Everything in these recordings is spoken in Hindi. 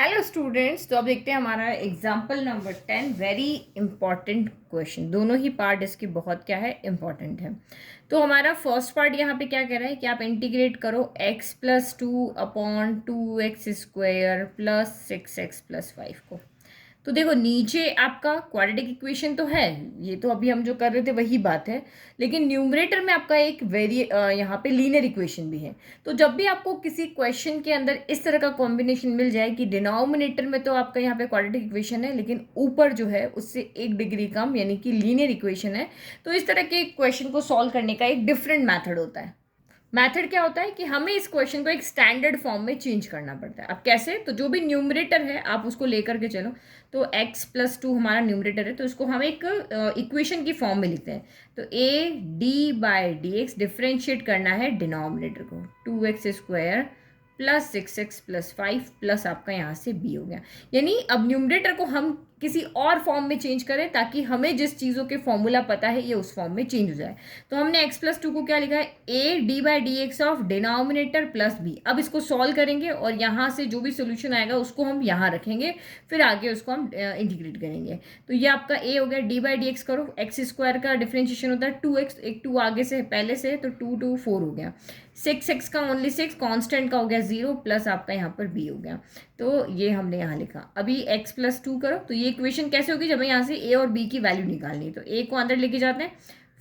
हेलो स्टूडेंट्स, तो अब देखते हैं हमारा example number 10। Very important question, दोनों ही पार्ट इसकी बहुत क्या है, इंपॉर्टेंट है। तो हमारा फर्स्ट पार्ट यहाँ पे क्या कह रहा है कि आप इंटीग्रेट करो x+2/2x² +6x+5 को। तो देखो नीचे आपका क्वाड्रेटिक इक्वेशन तो है, ये तो अभी हम जो कर रहे थे वही बात है, लेकिन न्यूमरेटर में आपका एक यहाँ पे लीनियर इक्वेशन भी है। तो जब भी आपको किसी क्वेश्चन के अंदर इस तरह का कॉम्बिनेशन मिल जाए कि डिनोमिनेटर में तो आपका यहाँ पे क्वाड्रेटिक इक्वेशन है, लेकिन ऊपर जो है उससे 1 डिग्री कम यानी कि लीनियर इक्वेशन है, तो इस तरह के क्वेश्चन को सॉल्व करने का एक डिफरेंट मैथड होता है। मैथड क्या होता है कि हमें इस क्वेश्चन को एक स्टैंडर्ड फॉर्म में चेंज करना पड़ता है। अब कैसे? तो जो भी न्यूमरेटर है आप उसको लेकर के चलो। तो x+2 हमारा न्यूमरेटर है, तो इसको हम एक इक्वेशन की फॉर्म में लिखते हैं। तो a/d/dx डिफ्रेंशिएट करना है डिनोमिनेटर को, 2x² +6x+5 प्लस आपका यहाँ से b हो गया। यानी अब न्यूमरेटर को हम किसी और फॉर्म में चेंज करें ताकि हमें जिस चीज़ों के फॉर्मूला पता है ये उस फॉर्म में चेंज हो जाए। तो हमने x+2 को क्या लिखा है, a/dx of denominator plus b। अब इसको सॉल्व करेंगे और यहाँ से जो भी सोल्यूशन आएगा उसको हम यहाँ रखेंगे, फिर आगे उसको हम इंटीग्रेट करेंगे। तो ये आपका a हो गया, d/dx करो, x² का डिफ्रेंशिएशन होता है 2x, एक 2 आगे से पहले से, तो 2 2 4 हो गया। 6x का ओनली 6, कांस्टेंट का हो गया 0, प्लस आपका यहाँ पर b हो गया। तो ये हमने यहाँ लिखा। अभी x+2 करो, तो ये इक्वेशन कैसे होगी, जब यहाँ से a और b की वैल्यू निकालनी है। तो a को अंदर लेके जाते हैं,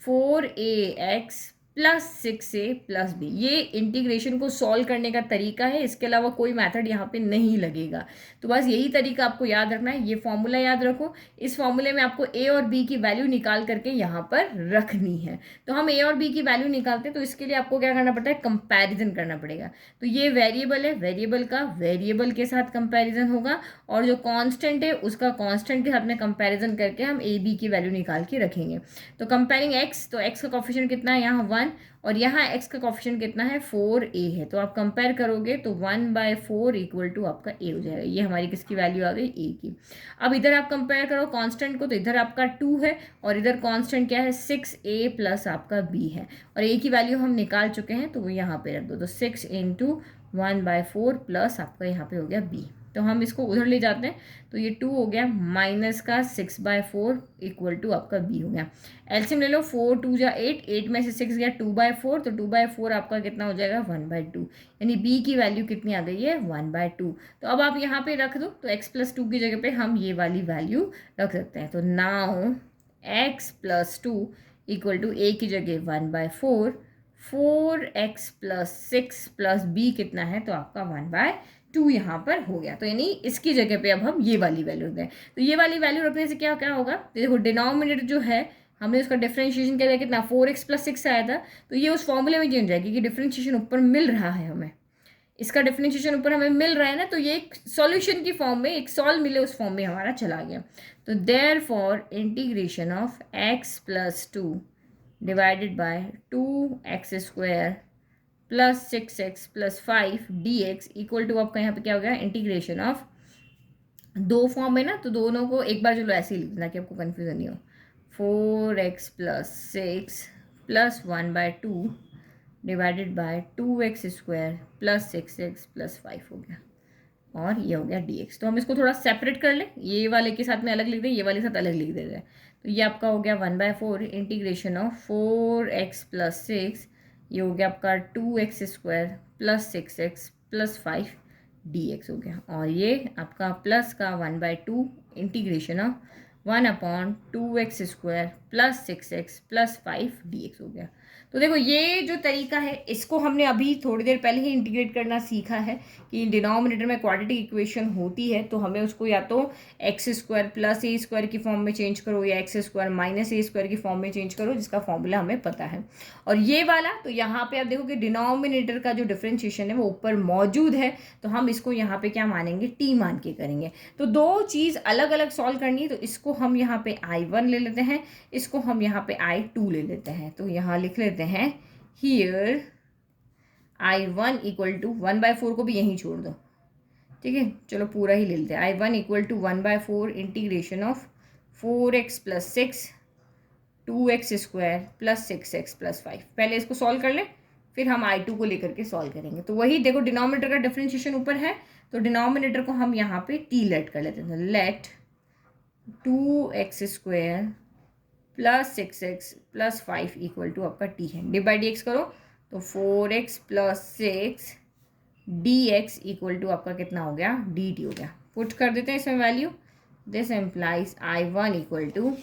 4ax +6a+b। ये इंटीग्रेशन को सॉल्व करने का तरीका है, इसके अलावा कोई मेथड यहाँ पे नहीं लगेगा। तो बस यही तरीका आपको याद रखना है, ये फॉर्मूला याद रखो। इस फॉर्मूले में आपको a और b की वैल्यू निकाल करके यहाँ पर रखनी है। तो हम a और b की वैल्यू निकालते हैं, तो इसके लिए आपको क्या करना पड़ता है, कंपैरिजन करना पड़ेगा। तो ये वेरिएबल है, वेरिएबल का वेरिएबल के साथ कंपैरिजन होगा, और जो कांस्टेंट है उसका कांस्टेंट के साथ में कंपैरिजन करके हम a b की वैल्यू निकाल के रखेंगे। तो कंपेयरिंग x, तो x का कोफिशिएंट कितना है यहाँ 1, और यहाँ x का कोफिशिएंट कितना है 4a है। तो आप कंपेयर करोगे तो 1/4 इक्वल टू आपका a हो जाएगा। ये हमारी किसकी वैल्यू आ गई, a की। अब इधर आप कंपेयर करो कांस्टेंट को, तो इधर आपका 2 है और इधर कांस्टेंट क्या है, 6a प्लस आपका b है, और a की वैल्यू हम निकाल चुके हैं, तो वो यहाँ पे रख दो। तो 6 × 1/4 प्लस आपका यहाँ पे हो गया b। तो हम इसको उधर ले जाते हैं, तो ये 2 हो गया, माइनस का 6/4 इक्वल टू आपका b हो गया। एलसीएम ले लो, 4 2 जा 8, 8 में से 6 गया 2/4, तो 2/4 आपका कितना हो जाएगा, 1/2। यानी b की वैल्यू कितनी आ गई है, 1/2। तो अब आप यहाँ पे रख दो, तो x+2 की जगह पे हम ये वाली वैल्यू रख सकते हैं। तो now x+2 equal to a की जगह 1/4, 4x + 6 + b कितना है, तो आपका 1/2 यहाँ पर हो गया। तो यानी इसकी जगह पे अब हम ये वाली वैल्यू रखते हैं। तो ये वाली वैल्यू रखने से क्या क्या होगा, देखो डिनोमिनेटर जो है हमने उसका डिफरेंशिएशन किया था कितना, 4x + 6 आया था, तो ये उस फॉर्मूले में चेंज जाएगी कि डिफरेंशिएशन ऊपर मिल रहा है हमें, इसका डिफरेंशिएशन ऊपर हमें मिल रहा है ना, तो ये एक सॉल्यूशन की फॉर्म में, एक सॉल्व मिले उस फॉर्म में हमारा चला गया। तो therefore integration of x+2 divided by 2x² +6x +5 dx equal to आपका यहाँ पे क्या हो गया, इंटीग्रेशन ऑफ, दो फॉर्म है ना, तो दोनों को एक बार चलो ऐसे ही लिखना कि आपको कन्फ्यूजन नहीं हो। 4x + 6 + 1/2 divided by 2x² +6x +5 हो गया, और ये हो गया dx। तो हम इसको थोड़ा सेपरेट कर लें, ये वाले के साथ में अलग लिख दें, ये वाले के साथ अलग लिख देते हैं। तो ये आपका हो गया 1/4 इंटीग्रेशन ऑफ 4x + 6, ये हो गया आपका 2x² +6x +5 dx हो गया, और ये आपका प्लस का 1/2 integration of 1/2x² +6x +5 dx हो गया। तो देखो ये जो तरीका है इसको हमने अभी थोड़ी देर पहले ही इंटीग्रेट करना सीखा है कि डिनोमिनेटर में क्वाड्रेटिक इक्वेशन होती है, तो हमें उसको या तो x² + a² की फॉर्म में चेंज करो, या x² - a² की फॉर्म में चेंज करो, जिसका फॉर्मूला हमें पता है। और ये वाला, तो यहाँ पे आप देखो कि डिनोमिनेटर का जो डिफ्रेंशिएशन है वो ऊपर मौजूद है, तो हम इसको यहाँ पे क्या मानेंगे, t मान के करेंगे। तो दो चीज़ अलग अलग सॉल्व करनी है, तो इसको हम यहाँ पे I1 ले लेते हैं, इसको हम यहाँ पे I2 ले लेते हैं। तो यहाँ लिख लेते हैं हियर I1 इक्वल टू 1/4 को भी यहीं छोड़ दो, ठीक है, चलो पूरा ही ले लेते हैं। I1 equal to 1/4 integration of 4x + 6 2x² +6x +5। पहले इसको सॉल्व कर लें, फिर हम I2 को लेकर के सॉल्व करेंगे। तो वही देखो डिनोमिनेटर का डिफरेंशिएशन ऊपर है, तो डिनोमिनेटर को हम यहाँ पे टी लेट कर लेते हैं। Let 2x² plus 6x plus 5 equal to आपका टी है। डी बाई डी एक्स करो तो 4x plus 6 dx equal to आपका कितना हो गया, dt हो गया। पुट कर देते हैं इसमें value. This implies I1 equal to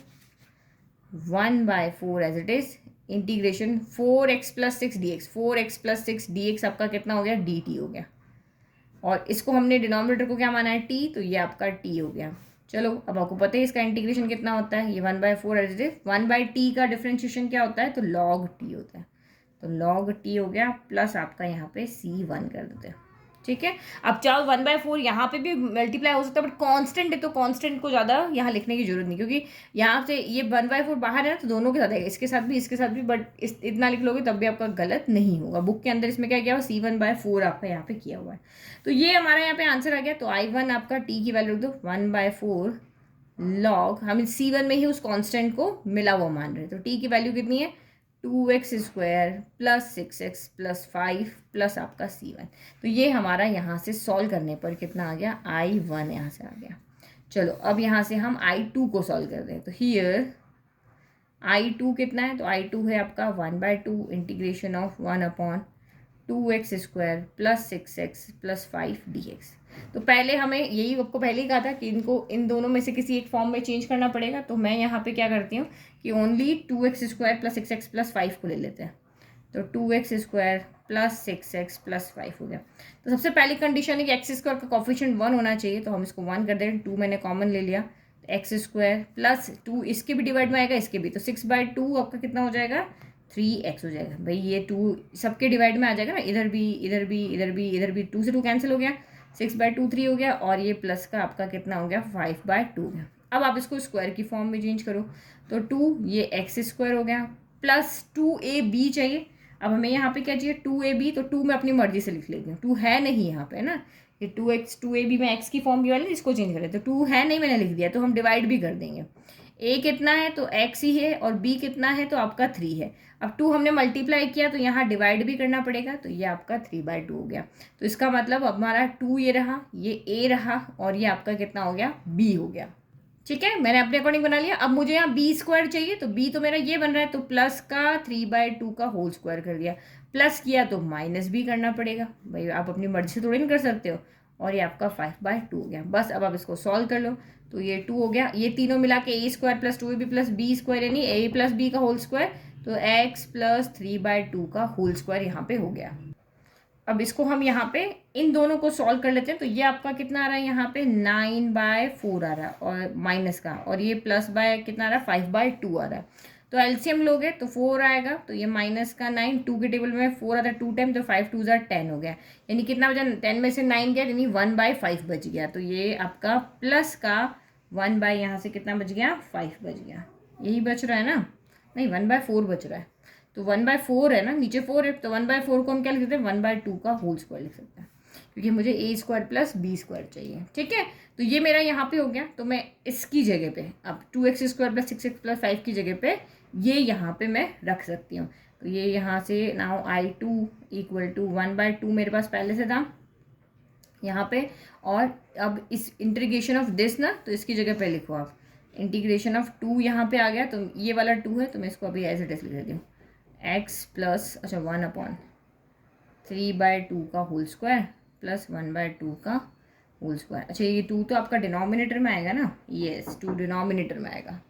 1/4 as it is integration 4x plus 6 dx। 4x plus 6 dx आपका कितना हो गया, dt हो गया। और इसको हमने डिनोमिनेटर को क्या माना है, t, तो ये आपका t हो गया। चलो अब आपको पता है इसका इंटीग्रेशन कितना होता है, ये 1/4 एज इट इज। 1/t का डिफरेंशिएशन क्या होता है, तो log t होता है। तो log t हो गया प्लस आपका यहाँ पे c1 कर देते हैं। ठीक है, अब चाहो 1/4 यहाँ पे भी मल्टीप्लाई हो सकता है, बट कांस्टेंट है तो कांस्टेंट को ज़्यादा यहाँ लिखने की जरूरत नहीं, क्योंकि यहाँ से ये 1/4 बाहर है ना, तो दोनों के साथ है, इसके साथ भी इसके साथ भी, बट इतना लिख लोगे तब भी आपका गलत नहीं होगा। बुक के अंदर इसमें क्या किया हुआ, c1/4 आपका यहाँ पे किया हुआ है। तो ये हमारा यहाँ पे आंसर आ गया। तो I1 आपका t की वैल्यू रख दो 1/4 log, हम c1 में ही उस कॉन्स्टेंट को मिला हुआ मान रहे हैं। तो t की वैल्यू कितनी है, 2x² plus 6x plus 5 plus आपका c1। तो ये हमारा यहाँ से सॉल्व करने पर कितना आ गया, I1 यहाँ से आ गया। चलो अब यहाँ से हम I2 को सॉल्व कर रहे हैं। तो हियर I2 कितना है, तो I2 है आपका 1/2 integration of 1/2x² plus 6x plus 5 dx। तो पहले हमें यही आपको पहले ही कहा था कि इनको इन दोनों में से किसी एक फॉर्म में चेंज करना पड़ेगा। तो मैं यहाँ पे क्या करती हूँ कि only 2x² plus 6x plus 5 को ले लेते हैं। तो 2x² प्लस 6x प्लस 5 हो गया। तो सबसे पहली कंडीशन है कि x² का कोफिशिएंट 1 होना चाहिए, तो हम इसको 1 कर दें। 2 मैंने कॉमन ले लिया, तो x² प्लस 2 इसके भी डिवाइड में आएगा, इसके भी, तो 6/2 आपका कितना हो जाएगा, 3x हो जाएगा। भाई ये 2 सबके डिवाइड में आ जाएगा ना, इधर भी इधर भी इधर भी इधर भी, 2 से 2 कैंसिल हो गया, 6/2 3 हो गया, और ये प्लस का आपका कितना हो गया, 5/2 हो गया। अब आप इसको स्क्वायर की फॉर्म में चेंज करो, तो 2 ये x² हो गया प्लस 2ab चाहिए। अब हमें यहाँ पे क्या चाहिए, 2ab, तो 2 मैं अपनी मर्जी से लिख लेती हूँ, 2 है नहीं यहाँ पे ना, ये 2ab में x की फॉर्म भी वाले इसको चेंज करें, तो 2 है नहीं मैंने लिख दिया, तो हम डिवाइड भी कर देंगे। a कितना है, तो x ही है, और b कितना है, तो आपका 3 है। अब 2 हमने मल्टीप्लाई किया तो यहाँ डिवाइड भी करना पड़ेगा, तो ये आपका 3/2 हो गया। तो इसका मतलब अब हमारा 2 ये रहा, ये a रहा, और ये आपका कितना हो गया, b हो गया। ठीक है, मैंने अपने अकॉर्डिंग बना लिया। अब मुझे यहाँ b² चाहिए, तो b तो मेरा ये बन रहा है, तो प्लस का 3/2 का होल स्क्वायर कर दिया। प्लस किया तो माइनस भी करना पड़ेगा, भाई आप अपनी मर्जी से थोड़ी नहीं कर सकते हो। और ये आपका 5/2 हो गया। बस अब आप इसको सॉल्व कर लो, तो ये 2 हो गया, ये तीनों मिला के a² plus 2ab plus b² यानी a प्लस b का होल स्क्वायर, तो x प्लस 3/2 का होल स्क्वायर यहाँ पे हो गया। अब इसको हम यहाँ पे इन दोनों को सॉल्व कर लेते हैं। तो ये आपका कितना आ रहा है, यहाँ पे 9/4 आ रहा है, और माइनस का, और ये प्लस बाय कितना आ रहा है, 5/2 आ रहा है। तो एलसीएम लोगे तो 4 आएगा, तो ये माइनस का 9, 2 के टेबल में 4 आता है 2 टाइम, तो 5 2 10 हो गया। यानी कितना बचा, 10 में से 9 गया, यानी 1/5 बच गया। तो ये आपका प्लस का 1 बाय यहाँ से कितना बच गया, 5 बच गया। यही बच रहा है ना, नहीं 1/4 बच रहा है। तो 1/4 है ना, नीचे 4 है, तो 1/4 को हम क्या लिख सकते हैं, 1/2 का होल स्क्वायर लिख सकते हैं, क्योंकि मुझे a² प्लस b² चाहिए। ठीक है, तो ये मेरा यहाँ पे हो गया। तो मैं इसकी जगह पे अब 2x² प्लस 6x प्लस 5 की जगह पे ये यहाँ पे मैं रख सकती हूँ। तो ये यहाँ से नाउ I2 इक्वल टू 1/2 मेरे पास पहले से था यहाँ पे, और अब इस इंटीग्रेशन ऑफ दिस ना, तो इसकी जगह पे लिखो आप इंटीग्रेशन ऑफ 2, यहाँ पे आ गया, तो ये वाला 2 है, तो मैं इसको अभी एज इट इज लिख देती हूँ, x प्लस 1/3/2 का होल स्क्वायर प्लस 1/2 का होल स्क्वायर। अच्छा ये 2 तो आपका डिनोमिनेटर में आएगा ना, यस 2 डिनोमिनेटर में आएगा।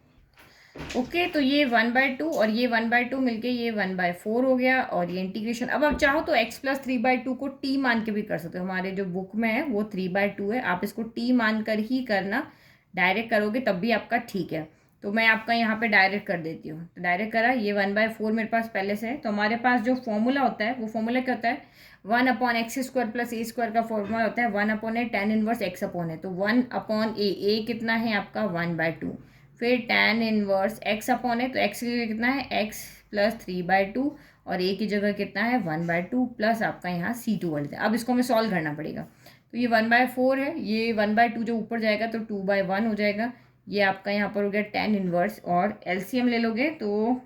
ओके, तो ये 1/2 और ये 1/2 मिलके ये 1/4 हो गया, और ये इंटीग्रेशन। अब आप चाहो तो x प्लस 3/2 को t मान के भी कर सकते हो, हमारे जो बुक में है वो 3/2 है, आप इसको t मान कर ही करना, डायरेक्ट करोगे तब भी आपका ठीक है। तो मैं आपका यहाँ पे डायरेक्ट कर देती हूँ, तो डायरेक्ट करा, ये 1/4 मेरे पास पहले से है। तो हमारे पास जो फॉर्मूला होता है वो फॉर्मूला क्या होता है, 1/x² प्लस a² का फॉर्मूला होता है 1/a tan inverse x upon है। तो 1/a कितना है आपका 1/2, फिर tan इनवर्स x अपॉन है, तो x की जगह कितना है x प्लस 3/2, और a की जगह कितना है 1/2 प्लस आपका यहाँ c2 वर्ड है। अब इसको हमें सॉल्व करना पड़ेगा। तो ये 1/4 है, ये 1/2 जो ऊपर जाएगा तो 2/1 हो जाएगा। ये आपका यहाँ पर हो गया tan इनवर्स, और एलसीएम ले लोगे तो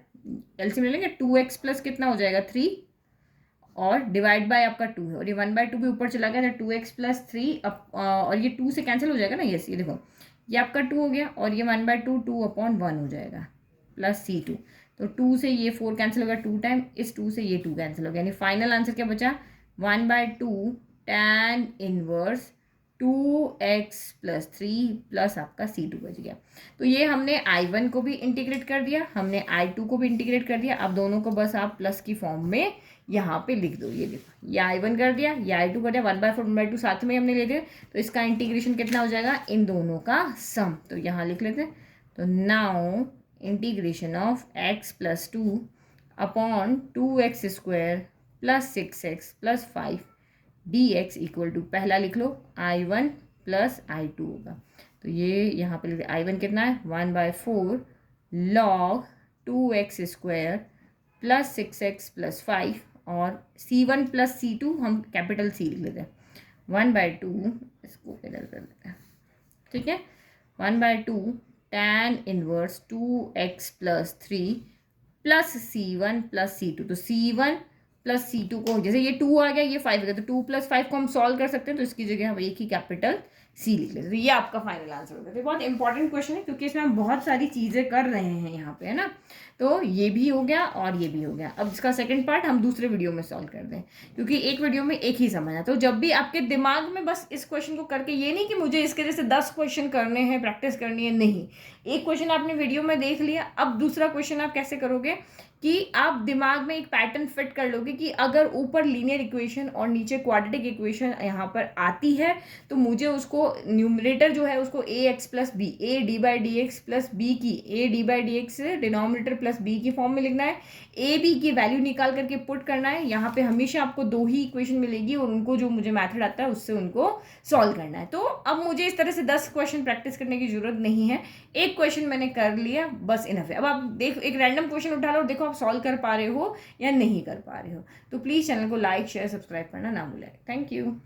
एलसीएम ले लेंगे 2x प्लस कितना हो जाएगा 3, और डिवाइड बाय आपका 2 है, और ये 1/2 भी ऊपर चला गया तो 2x + 3 और ये 2 से कैंसिल हो जाएगा ना, यस ये देखो ये आपका 2 हो गया, और ये 1/2 2/1 हो जाएगा प्लस C2। तो 2 से ये 4 कैंसिल होगा 2 टाइम, इस 2 से ये 2 कैंसिल हो गया, यानी फाइनल आंसर क्या बचा 1/2 tan इनवर्स 2x + 3 प्लस आपका C2 बच गया। तो ये हमने I1 को भी इंटीग्रेट कर दिया, हमने I2 को भी इंटीग्रेट कर दिया। अब दोनों को बस आप प्लस की फॉर्म में यहाँ पे लिख दो, ये देखो ये I1 कर दिया, ये I2 कर दिया, 1/4 1/2 साथ में हमने ले दिया, तो इसका इंटीग्रेशन कितना हो जाएगा, इन दोनों का सम। तो यहाँ लिख लेते हैं, तो now integration of x + 2 upon 2x² + 6x + 5 dx equal to, पहला लिख लो I1 + I2 होगा। तो ये यहाँ पे लिखते I1 कितना है 1/4 log 2x² + 6x + 5, और C1 + C2 हम कैपिटल C लिख लेते हैं 1/2, इसको इधर कर लेते हैं, ठीक है 1/2 tan inverse 2x + 3 plus C1 + C2। तो C1 + C2 को, जैसे ये 2 आ गया ये 5 आ गया, तो 2 + 5 को हम सॉल्व कर सकते हैं, तो इसकी जगह हम एक ही कैपिटल C लिख लेते हैं। तो ये आपका फाइनल आंसर होगा। तो बहुत इंपॉर्टेंट क्वेश्चन है, क्योंकि इसमें हम बहुत सारी चीज़ें कर रहे हैं यहाँ पे, है ना। तो ये भी हो गया और ये भी हो गया। अब इसका सेकंड पार्ट हम दूसरे वीडियो में सॉल्व कर दें, क्योंकि एक वीडियो में एक ही समझ है। तो जब भी आपके दिमाग में बस इस क्वेश्चन को करके, ये नहीं कि मुझे इसके जैसे 10 क्वेश्चन करने हैं, प्रैक्टिस करनी है, नहीं। एक क्वेश्चन आपने वीडियो में देख लिया, अब दूसरा क्वेश्चन आप कैसे करोगे कि आप दिमाग में एक पैटर्न फिट कर लोगे कि अगर ऊपर लीनियर इक्वेशन और नीचे क्वाड्रेटिक इक्वेशन यहाँ पर आती है, तो मुझे उसको न्यूमरेटर जो है उसको ax + b, a d/dx + b की a d/dx denominator plus b की फॉर्म में लिखना है, a b की वैल्यू निकाल करके पुट करना है। यहाँ पे हमेशा आपको 2 ही इक्वेशन मिलेगी, और उनको जो मुझे मैथड आता है उससे उनको सॉल्व करना है। तो अब मुझे इस तरह से 10 क्वेश्चन प्रैक्टिस करने की जरूरत नहीं है, एक क्वेश्चन मैंने कर लिया, बस इनफ है। अब आप देखो, एक रैंडम क्वेश्चन उठा लो, देखो आप सॉल्व कर पा रहे हो या नहीं कर पा रहे हो। तो प्लीज़ चैनल को लाइक शेयर सब्सक्राइब करना ना भूलें। Thank you.